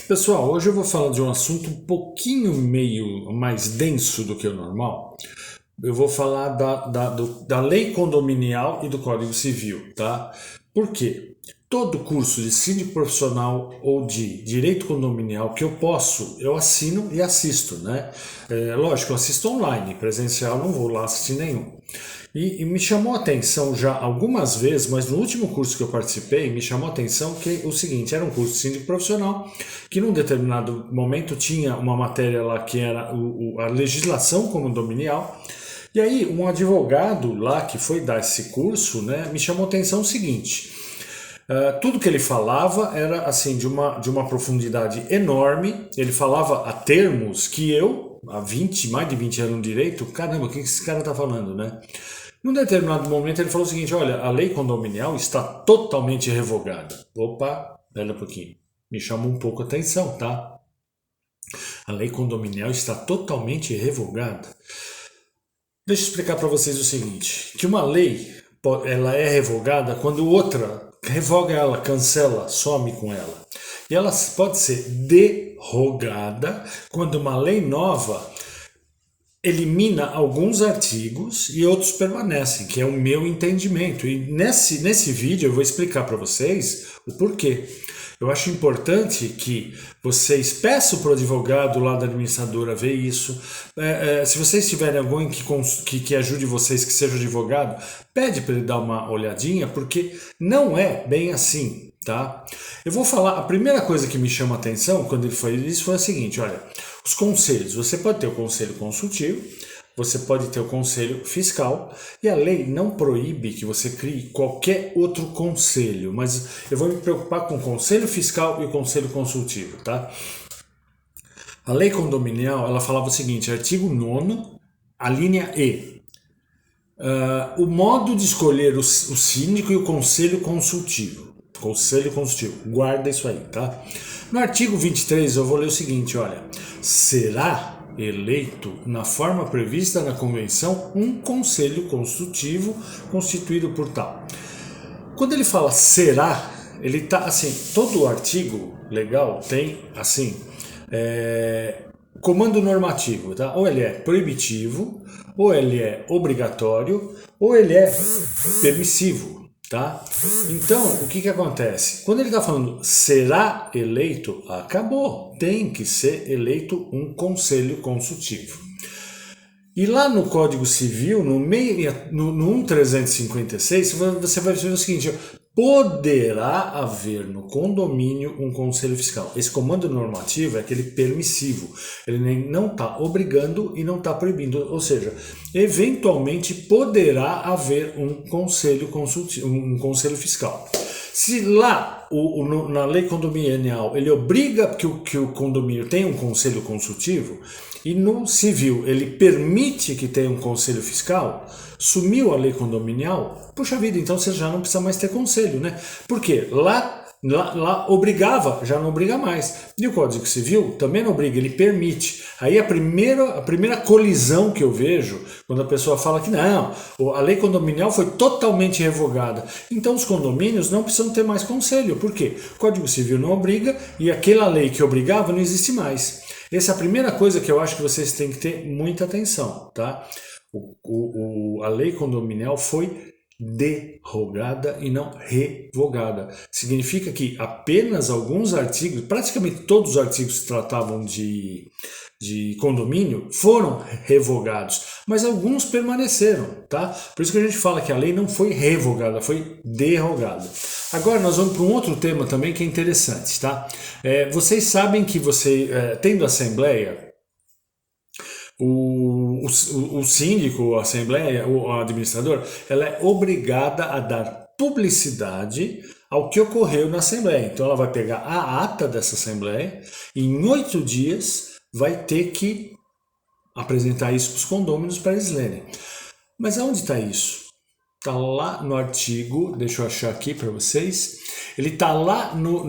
Pessoal, hoje eu vou falar de um assunto um pouquinho meio mais denso do que o normal. Eu vou falar da lei condominial e do Código Civil, tá? Por quê? Todo curso de síndico profissional ou de direito condominial que eu assino e assisto, né? Lógico, eu assisto online, presencial não vou lá assistir nenhum. E me chamou a atenção já algumas vezes, mas no último curso que eu participei, me chamou a atenção que o seguinte, era um curso de síndico profissional, que num determinado momento tinha uma matéria lá que era a legislação condominial, e aí um advogado lá que foi dar esse curso, né, me chamou a atenção o seguinte, tudo que ele falava era assim de uma profundidade enorme, ele falava a termos que eu, há mais de 20 anos no direito, caramba, o que esse cara tá falando, né? Num determinado momento ele falou o seguinte, olha, a lei condominial está totalmente revogada. Opa, pera um pouquinho, me chamou um pouco a atenção, tá? A lei condominial está totalmente revogada. Deixa eu explicar para vocês o seguinte, que uma lei, ela é revogada quando outra revoga ela, cancela, some com ela. E ela pode ser derrogada quando uma lei nova elimina alguns artigos e outros permanecem, que é o meu entendimento. E nesse vídeo eu vou explicar para vocês o porquê. Eu acho importante que vocês peçam para o advogado lá da administradora ver isso. Se vocês tiverem alguém que ajude vocês, que seja advogado, pede para ele dar uma olhadinha, porque não é bem assim, tá? Eu vou falar, a primeira coisa que me chama a atenção quando ele foi isso foi a seguinte, olha, os conselhos, você pode ter o conselho consultivo, você pode ter o conselho fiscal e a lei não proíbe que você crie qualquer outro conselho, mas eu vou me preocupar com o conselho fiscal e o conselho consultivo, tá? A lei condominial, ela falava o seguinte, artigo 9º, a linha E. O modo de escolher o síndico e o conselho consultivo. Conselho consultivo, guarda isso aí, tá? No artigo 23 eu vou ler o seguinte, olha, será eleito na forma prevista na convenção um conselho consultivo constituído por tal. Quando ele fala será, ele tá assim, todo artigo legal tem assim, comando normativo, tá? Ou ele é proibitivo, ou ele é obrigatório, ou ele é permissivo. Tá? Então, o que acontece? Quando ele está falando será eleito, acabou. Tem que ser eleito um conselho consultivo. E lá no Código Civil, no 1356, você vai ver o seguinte, poderá haver no condomínio um conselho fiscal. Esse comando normativo é aquele permissivo. Ele não está obrigando e não está proibindo. Ou seja, eventualmente poderá haver um conselho consultivo, um conselho fiscal. Se lá na lei condominial ele obriga que o condomínio tenha um conselho consultivo e no civil ele permite que tenha um conselho fiscal, sumiu a lei condominial, puxa vida, então você já não precisa mais ter conselho, né? Porque lá obrigava, já não obriga mais. E o Código Civil também não obriga, ele permite. Aí a primeira colisão que eu vejo, quando a pessoa fala que não, a lei condominial foi totalmente revogada. Então os condomínios não precisam ter mais conselho. Por quê? O Código Civil não obriga e aquela lei que obrigava não existe mais. Essa é a primeira coisa que eu acho que vocês têm que ter muita atenção, tá? A lei condominial foi derrogada e não revogada. Significa que apenas alguns artigos, praticamente todos os artigos que tratavam de condomínio foram revogados, mas alguns permaneceram, tá? Por isso que a gente fala que a lei não foi revogada, foi derrogada. Agora nós vamos para um outro tema também que é interessante, tá? Vocês sabem que tendo assembleia, o síndico, a assembleia, o administrador, ela é obrigada a dar publicidade ao que ocorreu na assembleia. Então ela vai pegar a ata dessa assembleia e em 8 dias vai ter que apresentar isso para os condôminos para eles lerem. Mas aonde está isso? Está lá no artigo, deixa eu achar aqui para vocês, ele está lá no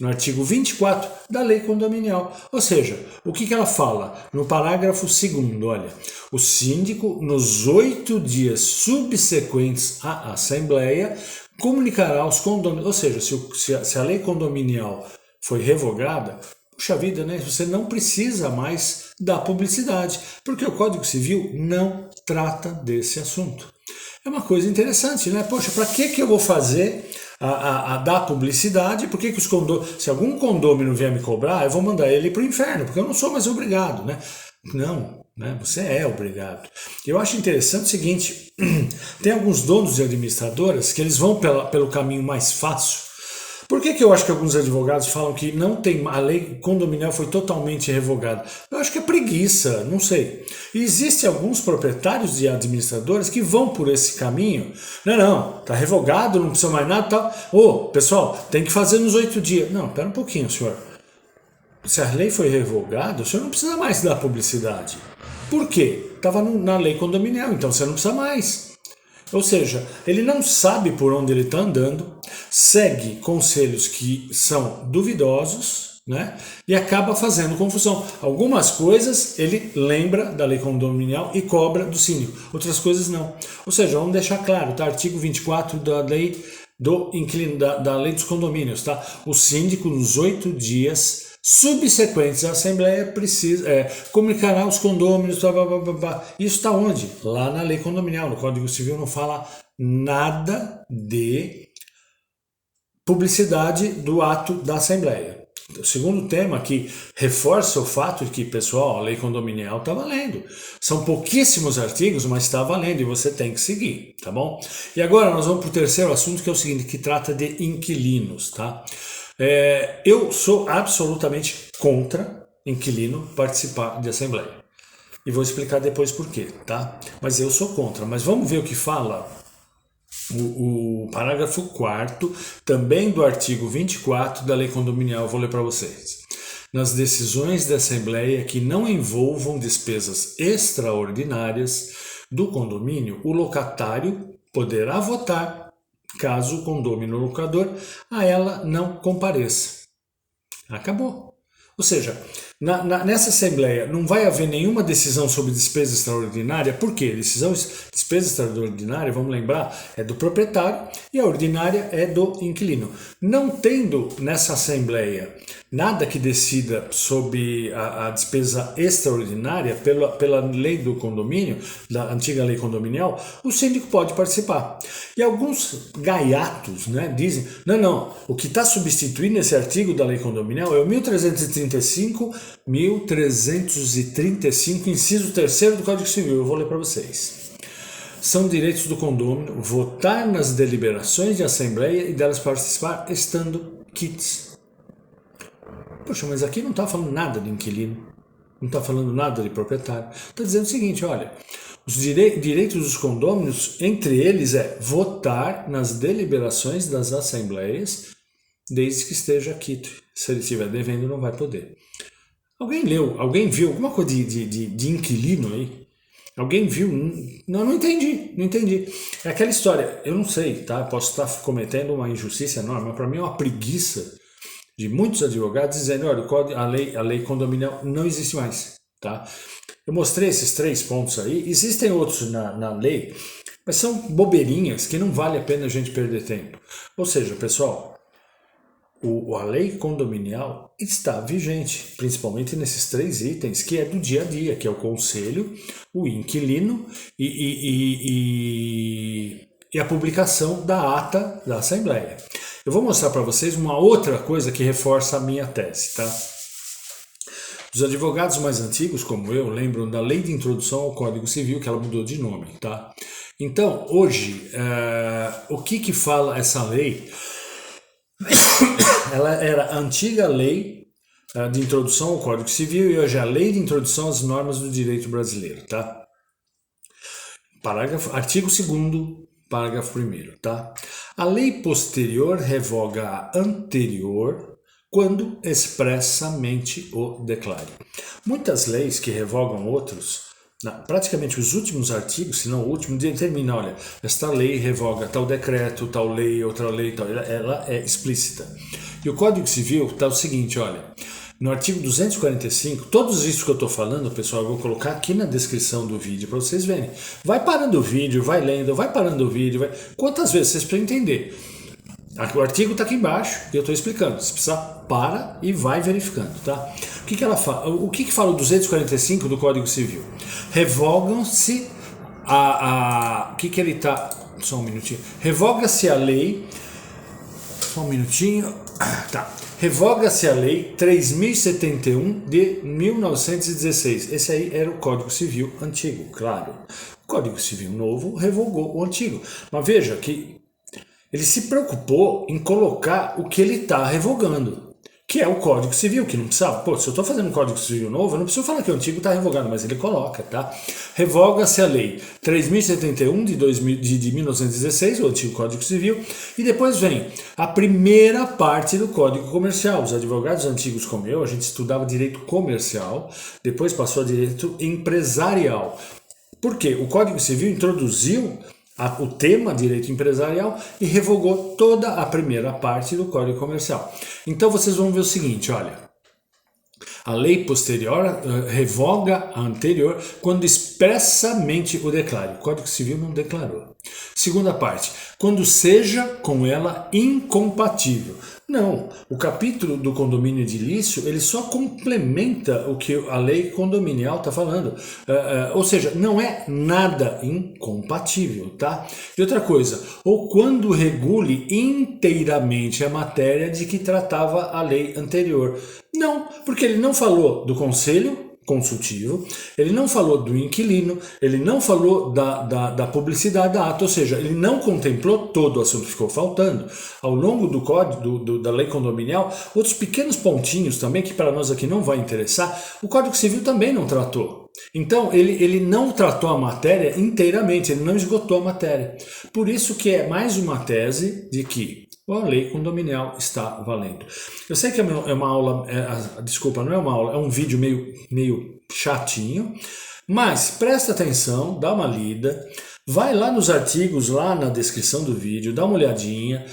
artigo 24 da lei condominial. Ou seja, o que ela fala? No parágrafo 2º, olha, o síndico, nos 8 dias subsequentes à assembleia, comunicará aos condôminos, ou seja, se a lei condominial foi revogada, puxa vida, né? Você não precisa mais dar publicidade, porque o Código Civil não trata desse assunto. É uma coisa interessante, né? Poxa, para que eu vou fazer a dar publicidade? Por que os condôminos, se algum condômino vier me cobrar, eu vou mandar ele para o inferno, porque eu não sou mais obrigado, né? Não, né? Você é obrigado. Eu acho interessante o seguinte, tem alguns donos de administradoras que eles vão pelo caminho mais fácil. Por que eu acho que alguns advogados falam que não tem, a lei condominial foi totalmente revogada? Eu acho que é preguiça, não sei. E existem alguns proprietários de administradoras que vão por esse caminho. Não, tá revogado, não precisa mais nada e tal. Pessoal, tem que fazer nos 8 dias. Não, pera um pouquinho, senhor. Se a lei foi revogada, o senhor não precisa mais dar publicidade. Por quê? Estava na lei condominial, então você não precisa mais. Ou seja, ele não sabe por onde ele está andando, segue conselhos que são duvidosos, né? E acaba fazendo confusão. Algumas coisas ele lembra da lei condominial e cobra do síndico, outras coisas não. Ou seja, vamos deixar claro, tá? Artigo 24 da lei da lei dos condomínios, tá? O síndico, nos 8 dias subsequentes à Assembleia, comunicará aos condôminos, Isso está onde? Lá na lei condominial. No Código Civil não fala nada de publicidade do ato da Assembleia. O segundo tema que reforça o fato de que, pessoal, a lei condominial está valendo. São pouquíssimos artigos, mas está valendo e você tem que seguir, tá bom? E agora nós vamos para o terceiro assunto, que é o seguinte, que trata de inquilinos, tá? Eu sou absolutamente contra inquilino participar de assembleia. E vou explicar depois por quê, tá? Mas eu sou contra. Mas vamos ver o que fala o parágrafo 4º, também do artigo 24 da lei condominial. Eu vou ler para vocês. Nas decisões da assembleia que não envolvam despesas extraordinárias do condomínio, o locatário poderá votar caso o condômino locador a ela não compareça. Acabou. Ou seja, nessa Assembleia não vai haver nenhuma decisão sobre despesa extraordinária. Por quê? Despesa extraordinária, vamos lembrar, é do proprietário e a ordinária é do inquilino. Não tendo nessa Assembleia nada que decida sobre a despesa extraordinária pela lei do condomínio, da antiga lei condominial, o síndico pode participar. E alguns gaiatos, né, dizem, não, o que está substituindo esse artigo da lei condominial é o 1335, inciso 3º do Código Civil. Eu vou ler para vocês. São direitos do condômino votar nas deliberações de assembleia e delas participar estando quites. Poxa, mas aqui não está falando nada de inquilino, não está falando nada de proprietário. Está dizendo o seguinte, olha, os direitos dos condôminos, entre eles votar nas deliberações das assembleias, desde que esteja quito. Se ele estiver devendo, não vai poder. Alguém viu alguma coisa de inquilino aí? Alguém viu? Não entendi. É aquela história, eu não sei, tá? Posso estar cometendo uma injustiça enorme, mas para mim é uma preguiça de muitos advogados dizendo, olha, a lei condominial não existe mais, tá? Eu mostrei esses 3 pontos aí, existem outros na lei, mas são bobeirinhas que não vale a pena a gente perder tempo. Ou seja, pessoal, a lei condominial está vigente, principalmente nesses 3 itens, que é do dia a dia, que é o conselho, o inquilino e a publicação da ata da Assembleia. Eu vou mostrar para vocês uma outra coisa que reforça a minha tese, tá? Os advogados mais antigos, como eu, lembram da Lei de Introdução ao Código Civil, que ela mudou de nome, tá? Então, hoje, o que fala essa lei? Ela era a antiga Lei de Introdução ao Código Civil e hoje é a Lei de Introdução às Normas do Direito Brasileiro, tá? Artigo 2º, parágrafo 1º, tá? A lei posterior revoga a anterior quando expressamente o declare. Muitas leis que revogam outros, praticamente os últimos artigos, se não o último, determina, olha, esta lei revoga tal decreto, tal lei, outra lei, tal, ela é explícita. E o Código Civil está o seguinte, olha, no artigo 245, todos isso que eu estou falando, pessoal, eu vou colocar aqui na descrição do vídeo para vocês verem. Vai parando o vídeo, vai lendo, vai parando o vídeo, quantas vezes vocês precisam entender. O artigo está aqui embaixo e eu estou explicando. Se precisar, para e vai verificando, tá? O que ela fala? O que fala o 245 do Código Civil? Revogam-se o que ele está... Só um minutinho. Revoga-se a lei... Só um minutinho. Tá. Revoga-se a lei 3071 de 1916. Esse aí era o Código Civil antigo, claro. O Código Civil novo revogou o antigo. Mas veja que ele se preocupou em colocar o que ele está revogando, que é o Código Civil, que não precisava. Pô, se eu estou fazendo um Código Civil novo, eu não preciso falar que o antigo está revogado, mas ele coloca, tá? Revoga-se a lei 3071 de 1916, o antigo Código Civil, e depois vem a primeira parte do Código Comercial. Os advogados antigos como eu, a gente estudava direito comercial, depois passou a direito empresarial. Por quê? O Código Civil introduziu o tema direito empresarial e revogou toda a primeira parte do Código Comercial. Então vocês vão ver o seguinte, olha, a lei posterior revoga a anterior quando expressamente o declare. O Código Civil não declarou. Segunda parte, quando seja com ela incompatível. Não, o capítulo do condomínio edilício, ele só complementa o que a lei condominial está falando. Ou seja, não é nada incompatível, tá? E outra coisa, ou quando regule inteiramente a matéria de que tratava a lei anterior. Não, porque ele não falou do conselho consultivo, ele não falou do inquilino, ele não falou da publicidade da ata, ou seja, ele não contemplou todo o assunto, ficou faltando. Ao longo do código da lei condominial, outros pequenos pontinhos também, que para nós aqui não vai interessar, o Código Civil também não tratou. Então, ele não tratou a matéria inteiramente, ele não esgotou a matéria. Por isso que é mais uma tese de que a lei condominial está valendo. Eu sei que é uma aula, desculpa, não é uma aula, é um vídeo meio chatinho, mas presta atenção, dá uma lida, vai lá nos artigos, lá na descrição do vídeo, dá uma olhadinha,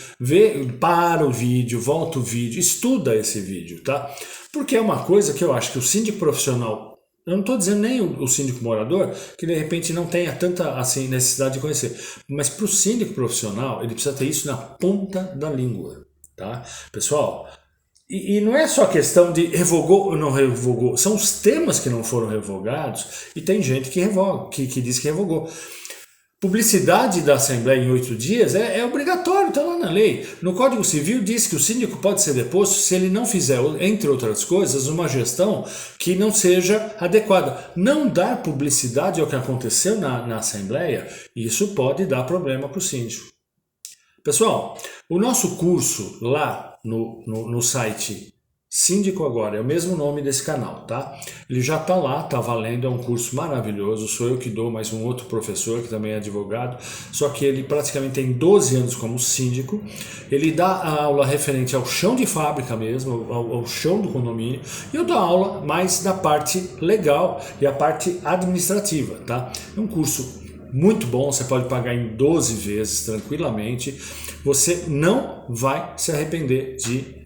para o vídeo, volta o vídeo, estuda esse vídeo, tá? Porque é uma coisa que eu acho que o síndico profissional, eu não estou dizendo nem o síndico morador, que de repente não tenha tanta assim, necessidade de conhecer. Mas para o síndico profissional, ele precisa ter isso na ponta da língua. Tá? Pessoal, e não é só questão de revogou ou não revogou, são os temas que não foram revogados e tem gente que revoga, que diz que revogou. Publicidade da Assembleia em 8 dias é obrigatório, está lá na lei. No Código Civil diz que o síndico pode ser deposto se ele não fizer, entre outras coisas, uma gestão que não seja adequada. Não dar publicidade ao que aconteceu na Assembleia, isso pode dar problema para o síndico. Pessoal, o nosso curso lá no site Síndico Agora, é o mesmo nome desse canal, tá? Ele já tá lá, tá valendo, é um curso maravilhoso, sou eu que dou, mais um outro professor que também é advogado, só que ele praticamente tem 12 anos como síndico, ele dá a aula referente ao chão de fábrica mesmo, ao chão do condomínio, e eu dou aula mais da parte legal e a parte administrativa, tá? É um curso muito bom, você pode pagar em 12 vezes tranquilamente, você não vai se arrepender de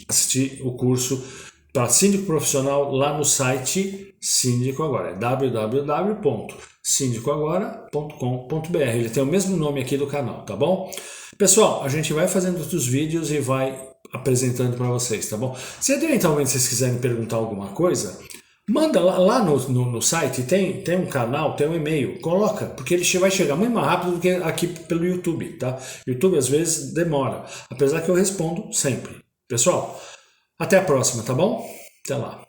assistir o curso para síndico profissional lá no site Síndico Agora, www.sindicoagora.com.br. Ele tem o mesmo nome aqui do canal, tá bom? Pessoal, a gente vai fazendo outros vídeos e vai apresentando para vocês, tá bom? Se eventualmente vocês quiserem perguntar alguma coisa, manda lá no site, tem um canal, tem um e-mail, coloca, porque ele vai chegar muito mais rápido do que aqui pelo YouTube, tá? YouTube às vezes demora, apesar que eu respondo sempre. Pessoal, até a próxima, tá bom? Até lá.